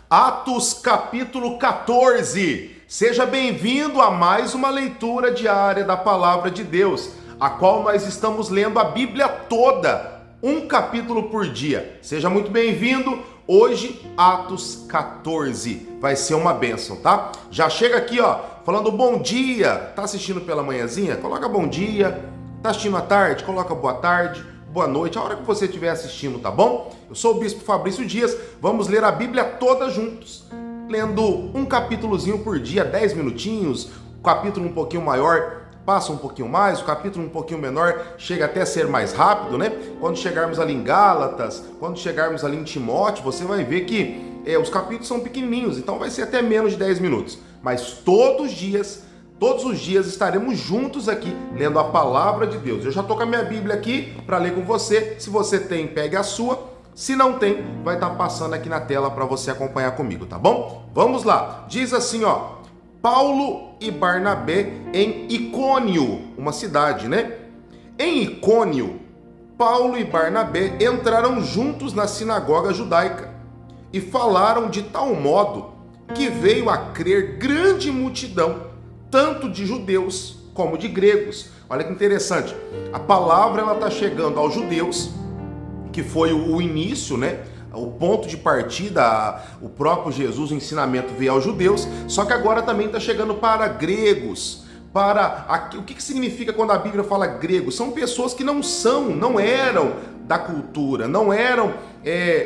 Atos capítulo 14. Seja bem-vindo a mais uma leitura diária da Palavra de Deus, a qual nós estamos lendo a Bíblia toda, um capítulo por dia. Seja muito bem-vindo. Hoje, Atos 14. Vai ser uma bênção, tá? Já chega aqui, ó, falando bom dia. Tá assistindo pela manhãzinha? Coloca bom dia. Tá assistindo à tarde? Coloca boa tarde. Boa noite, a hora que você estiver assistindo, tá bom? Eu sou o Bispo Fabrício Dias, vamos ler a Bíblia toda juntos, lendo um capítulozinho por dia, 10 minutinhos, o capítulo um pouquinho maior, passa um pouquinho mais, o capítulo um pouquinho menor, chega até a ser mais rápido, né? Quando chegarmos ali em Gálatas, quando chegarmos ali em Timóteo, você vai ver que os capítulos são pequenininhos, então vai ser até menos de 10 minutos, mas todos os dias estaremos juntos aqui lendo a Palavra de Deus. Eu já estou com a minha Bíblia aqui para ler com você. Se você tem, pegue a sua. Se não tem, vai estar passando aqui na tela para você acompanhar comigo, tá bom? Vamos lá. Diz assim, ó. Paulo e Barnabé em Icônio, uma cidade, né? Em Icônio, Paulo e Barnabé entraram juntos na sinagoga judaica e falaram de tal modo que veio a crer grande multidão, tanto de judeus como de gregos. Olha que interessante, a palavra ela está chegando aos judeus, que foi o início, né? O ponto de partida, o próprio Jesus, o ensinamento veio aos judeus, só que agora também está chegando para gregos. O que significa quando a Bíblia fala grego? São pessoas que não eram da cultura, não eram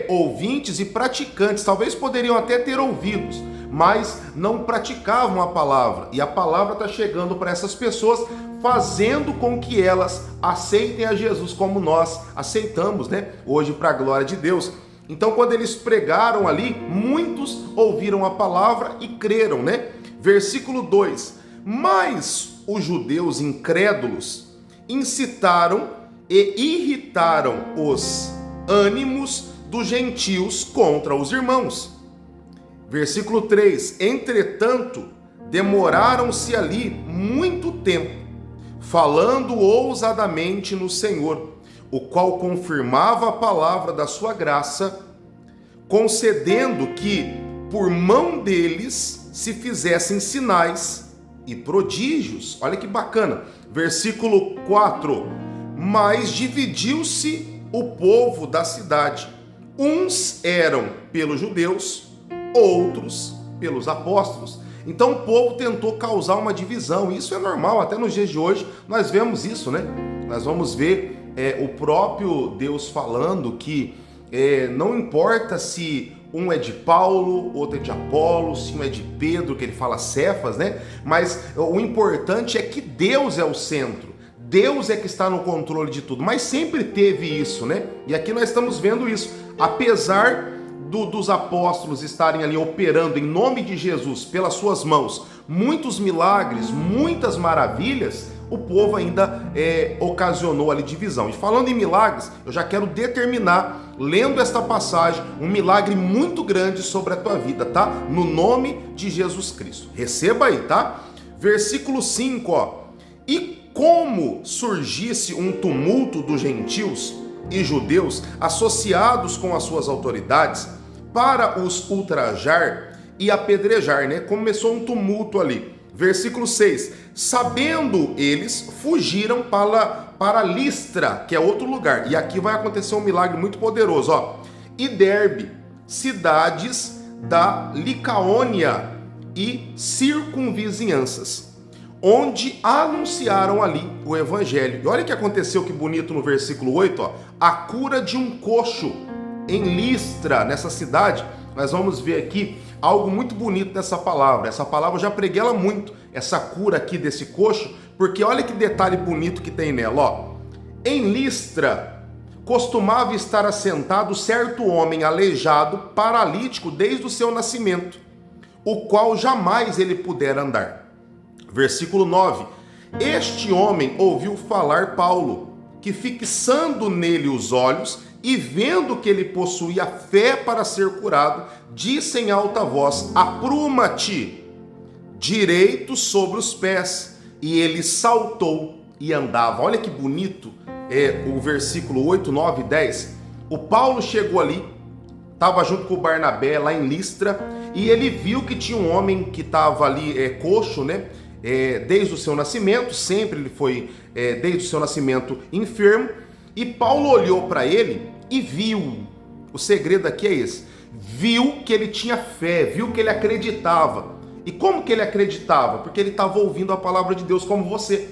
ouvintes e praticantes, talvez poderiam até ter ouvidos, mas não praticavam a palavra. E a palavra está chegando para essas pessoas, fazendo com que elas aceitem a Jesus como nós aceitamos, né? Hoje, para a glória de Deus. Então, quando eles pregaram ali, muitos ouviram a palavra e creram, né? Versículo 2. Mas os judeus incrédulos incitaram e irritaram os ânimos dos gentios contra os irmãos. Versículo 3. Entretanto, demoraram-se ali muito tempo, falando ousadamente no Senhor, o qual confirmava a palavra da sua graça, concedendo que, por mão deles, se fizessem sinais e prodígios. Olha que bacana. Versículo 4. Mas dividiu-se o povo da cidade. Uns eram pelos judeus, outros pelos apóstolos. Então o povo tentou causar uma divisão. Isso é normal, até nos dias de hoje nós vemos isso, né? Nós vamos ver o próprio Deus falando que não importa se um é de Paulo, outro é de Apolo, se um é de Pedro, que ele fala Cefas, né? Mas o importante é que Deus é o centro. Deus é que está no controle de tudo. Mas sempre teve isso, né? E aqui nós estamos vendo isso. Apesar dos apóstolos estarem ali operando em nome de Jesus, pelas suas mãos, muitos milagres, muitas maravilhas, o povo ainda ocasionou ali divisão. E falando em milagres, eu já quero determinar, lendo esta passagem, um milagre muito grande sobre a tua vida, tá? No nome de Jesus Cristo. Receba aí, tá? Versículo 5, ó. E como surgisse um tumulto dos gentios e judeus associados com as suas autoridades para os ultrajar e apedrejar, né? Começou um tumulto ali. Versículo 6. Sabendo eles, fugiram para Listra, que é outro lugar. E aqui vai acontecer um milagre muito poderoso, ó. E Derbe, cidades da Licaônia e circunvizinhanças, onde anunciaram ali o evangelho. E olha o que aconteceu, que bonito no versículo 8, ó. A cura de um coxo em Listra, nessa cidade. Nós vamos ver aqui algo muito bonito nessa palavra. Essa palavra eu já preguei ela muito, essa cura aqui desse coxo, porque olha que detalhe bonito que tem nela, ó. Em Listra costumava estar assentado certo homem aleijado, paralítico desde o seu nascimento, o qual jamais ele pudera andar. Versículo 9. Este homem ouviu falar Paulo, que fixando nele os olhos e vendo que ele possuía fé para ser curado, disse em alta voz: apruma-te direito sobre os pés. E ele saltou e andava. Olha que bonito o versículo 8, 9 e 10. O Paulo chegou ali, estava junto com o Barnabé lá em Listra, e ele viu que tinha um homem que estava ali coxo, né? Desde o seu nascimento, sempre ele foi, desde o seu nascimento, enfermo, e Paulo olhou para ele e viu, o segredo aqui é esse, viu que ele tinha fé, viu que ele acreditava. E como que ele acreditava? Porque ele estava ouvindo a palavra de Deus como você.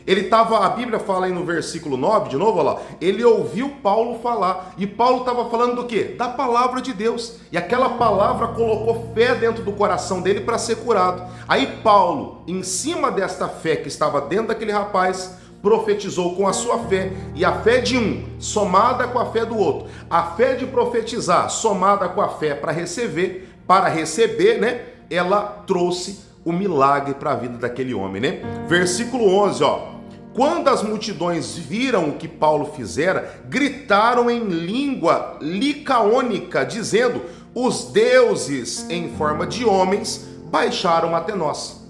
Ele estava, a Bíblia fala aí no versículo 9, de novo, olha lá, ele ouviu Paulo falar, e Paulo estava falando do quê? Da palavra de Deus, e aquela palavra colocou fé dentro do coração dele para ser curado. Aí Paulo, em cima desta fé que estava dentro daquele rapaz, profetizou com a sua fé, e a fé de um, somada com a fé do outro, a fé de profetizar, somada com a fé para receber, né? Ela trouxe o milagre para a vida daquele homem, né? Versículo 11, ó. Quando as multidões viram o que Paulo fizera, gritaram em língua licaônica, dizendo: os deuses em forma de homens baixaram até nós.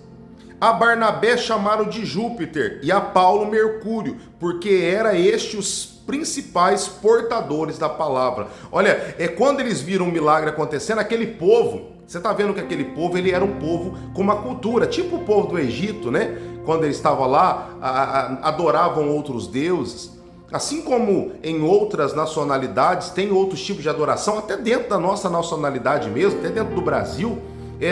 A Barnabé chamaram de Júpiter e a Paulo Mercúrio, porque era este os principais portadores da palavra. Olha, quando eles viram um milagre acontecendo, aquele povo, você está vendo que aquele povo, ele era um povo com uma cultura, tipo o povo do Egito, né? Quando eles estavam lá, adoravam outros deuses. Assim como em outras nacionalidades, tem outros tipos de adoração, até dentro da nossa nacionalidade mesmo, até dentro do Brasil,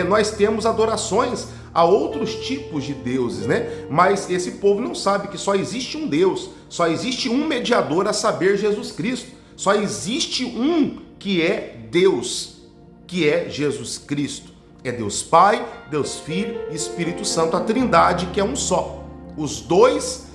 nós temos adorações a outros tipos de deuses, né? Mas esse povo não sabe que só existe um Deus, só existe um mediador, a saber, Jesus Cristo. Só existe um que é Deus, que é Jesus Cristo. É Deus Pai, Deus Filho e Espírito Santo, a Trindade, que é um só. Os dois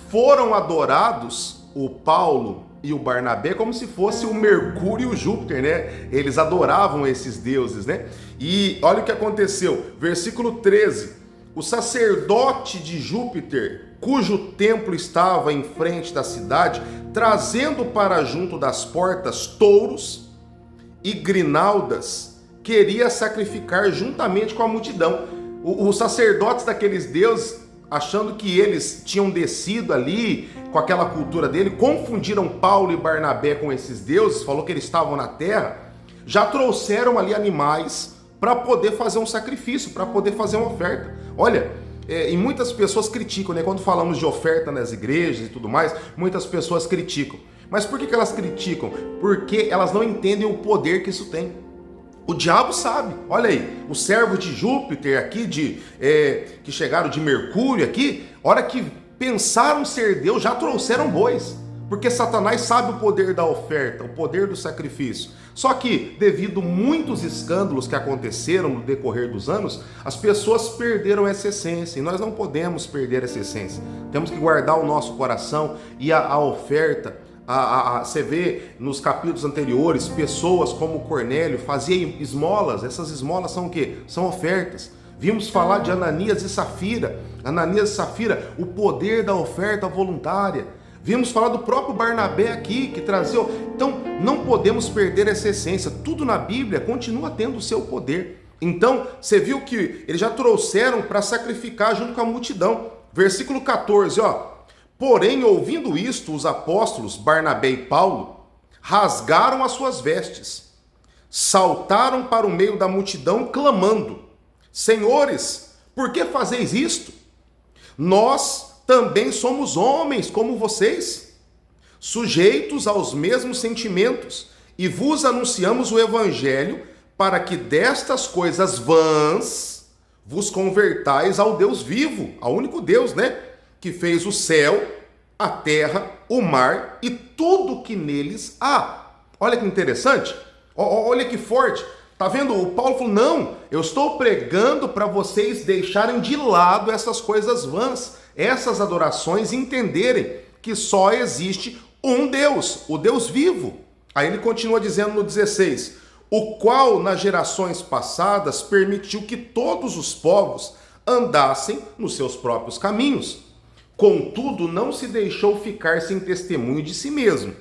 foram adorados, o Paulo e o Barnabé, como se fosse o Mercúrio e o Júpiter, né? Eles adoravam esses deuses, né? E olha o que aconteceu, versículo 13. O sacerdote de Júpiter, cujo templo estava em frente da cidade, trazendo para junto das portas touros e grinaldas, queria sacrificar juntamente com a multidão. Os sacerdotes daqueles deuses, achando que eles tinham descido ali com aquela cultura dele, confundiram Paulo e Barnabé com esses deuses, falou que eles estavam na terra, já trouxeram ali animais para poder fazer um sacrifício, para poder fazer uma oferta. Olha, e muitas pessoas criticam, né? Quando falamos de oferta nas igrejas e tudo mais, muitas pessoas criticam. Mas por que elas criticam? Porque elas não entendem o poder que isso tem. O diabo sabe, olha aí, os servos de Júpiter aqui, que chegaram de Mercúrio aqui, hora que pensaram ser Deus, já trouxeram bois, porque Satanás sabe o poder da oferta, o poder do sacrifício. Só que, devido a muitos escândalos que aconteceram no decorrer dos anos, as pessoas perderam essa essência, e nós não podemos perder essa essência. Temos que guardar o nosso coração e a oferta. Você vê nos capítulos anteriores, pessoas como Cornélio faziam esmolas. Essas esmolas são o quê? São ofertas. Vimos falar de Ananias e Safira. Ananias e Safira, o poder da oferta voluntária. Vimos falar do próprio Barnabé aqui, que trazia... Então, não podemos perder essa essência. Tudo na Bíblia continua tendo o seu poder. Então, você viu que eles já trouxeram para sacrificar junto com a multidão. Versículo 14, ó. Porém, ouvindo isto, os apóstolos Barnabé e Paulo rasgaram as suas vestes, saltaram para o meio da multidão, clamando: Senhores, por que fazeis isto? Nós também somos homens como vocês, sujeitos aos mesmos sentimentos, e vos anunciamos o evangelho para que destas coisas vãs vos convertais ao Deus vivo, ao único Deus, né? Que fez o céu, a terra, o mar e tudo que neles há. Olha que interessante, olha que forte. Tá vendo? O Paulo falou: não, eu estou pregando para vocês deixarem de lado essas coisas vãs, essas adorações, e entenderem que só existe um Deus, o Deus vivo. Aí ele continua dizendo no 16: o qual nas gerações passadas permitiu que todos os povos andassem nos seus próprios caminhos. Contudo, não se deixou ficar sem testemunho de si mesmo,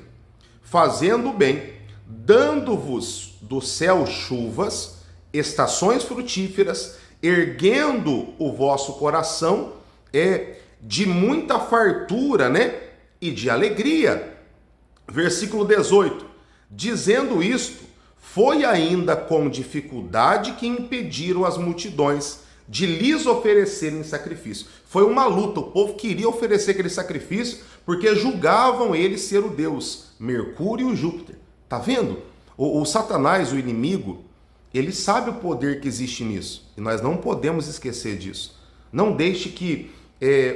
fazendo o bem, dando-vos do céu chuvas, estações frutíferas, erguendo o vosso coração de muita fartura, né? E de alegria. Versículo 18. Dizendo isto, foi ainda com dificuldade que impediram as multidões de lhes oferecerem sacrifício. Foi uma luta, o povo queria oferecer aquele sacrifício porque julgavam ele ser o Deus, Mercúrio e Júpiter. Tá vendo? O Satanás, o inimigo, ele sabe o poder que existe nisso. E nós não podemos esquecer disso. Não deixe que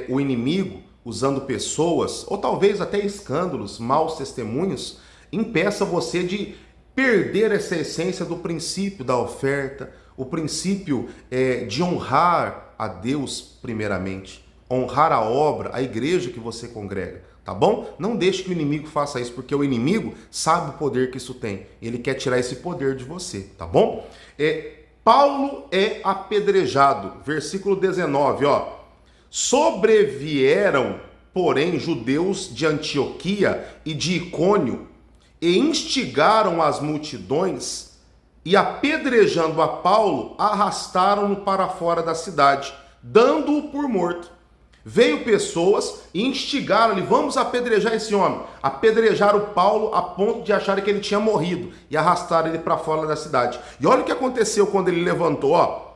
o inimigo, usando pessoas, ou talvez até escândalos, maus testemunhos, impeça você de perder essa essência do princípio da oferta, o princípio de honrar a Deus primeiramente, honrar a obra, a igreja que você congrega, tá bom? Não deixe que o inimigo faça isso, porque o inimigo sabe o poder que isso tem. Ele quer tirar esse poder de você, tá bom? Paulo é apedrejado, versículo 19, ó. Sobrevieram, porém, judeus de Antioquia e de Icônio e instigaram as multidões e, apedrejando a Paulo, arrastaram-no para fora da cidade, dando-o por morto. Veio pessoas e instigaram-lhe, vamos apedrejar esse homem. Apedrejaram Paulo a ponto de acharem que ele tinha morrido e arrastaram ele para fora da cidade. E olha o que aconteceu quando ele levantou, ó.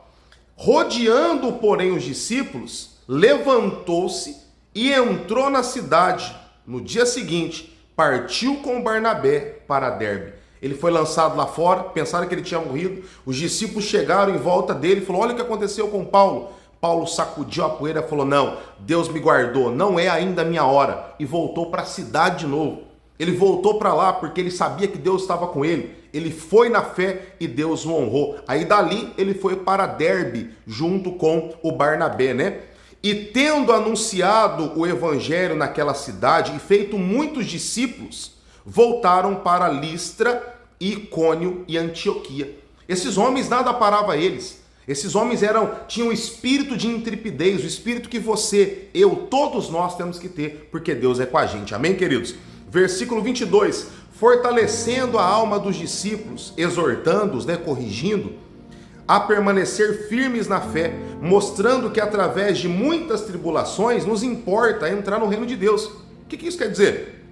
Rodeando, porém, os discípulos, levantou-se e entrou na cidade. No dia seguinte, partiu com Barnabé para Derbe. Ele foi lançado lá fora, pensaram que ele tinha morrido. Os discípulos chegaram em volta dele e falaram, olha o que aconteceu com Paulo. Paulo sacudiu a poeira e falou, não, Deus me guardou, não é ainda a minha hora. E voltou para a cidade de novo. Ele voltou para lá porque ele sabia que Deus estava com ele. Ele foi na fé e Deus o honrou. Aí dali ele foi para Derbe, junto com o Barnabé, né? E tendo anunciado o evangelho naquela cidade e feito muitos discípulos, voltaram para Listra, Icônio e Antioquia. Esses homens nada parava eles. Esses homens tinham um espírito de intrepidez, o espírito que você, eu, todos nós temos que ter, porque Deus é com a gente. Amém, queridos? Versículo 22. Fortalecendo a alma dos discípulos, exortando-os, corrigindo, a permanecer firmes na fé, mostrando que através de muitas tribulações nos importa entrar no reino de Deus. O que isso quer dizer?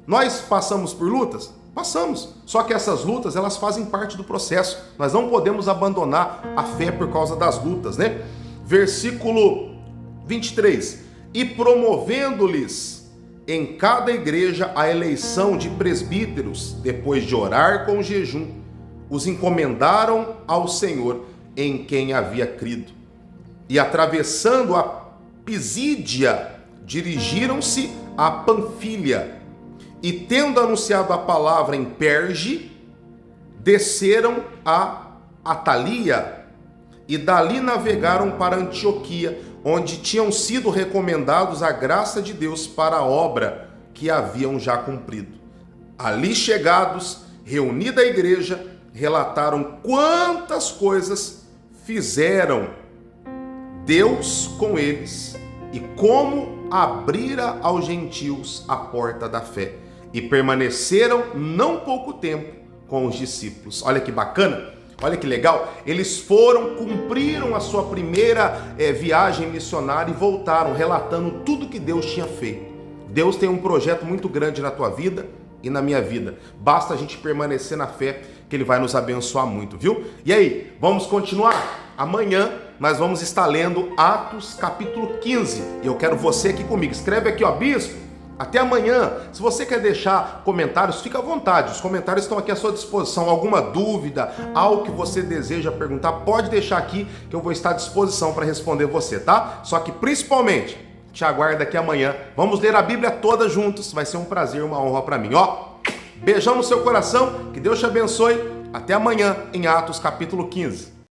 Nós passamos por lutas? Passamos. Só que essas lutas, elas fazem parte do processo. Nós não podemos abandonar a fé por causa das lutas, né? Versículo 23. E promovendo-lhes em cada igreja a eleição de presbíteros, depois de orar com jejum, os encomendaram ao Senhor em quem havia crido. E atravessando a Pisídia, dirigiram-se a Panfilha. E tendo anunciado a palavra em Perge, desceram a Atalia e dali navegaram para Antioquia, onde tinham sido recomendados a graça de Deus para a obra que haviam já cumprido. Ali chegados, reunida a igreja, relataram quantas coisas fizeram Deus com eles e como abrira aos gentios a porta da fé. E permaneceram não pouco tempo com os discípulos. Olha que bacana, olha que legal. Eles cumpriram a sua primeira viagem missionária e voltaram relatando tudo que Deus tinha feito. Deus tem um projeto muito grande na tua vida e na minha vida. Basta a gente permanecer na fé que Ele vai nos abençoar muito, viu? E aí, vamos continuar? Amanhã nós vamos estar lendo Atos capítulo 15. E eu quero você aqui comigo. Escreve aqui, ó, bispo. Até amanhã. Se você quer deixar comentários, fica à vontade. Os comentários estão aqui à sua disposição. Alguma dúvida, algo que você deseja perguntar, pode deixar aqui que eu vou estar à disposição para responder você, tá? Só que principalmente, te aguardo aqui amanhã. Vamos ler a Bíblia toda juntos. Vai ser um prazer, uma honra para mim, ó. Beijão no seu coração. Que Deus te abençoe. Até amanhã em Atos capítulo 15.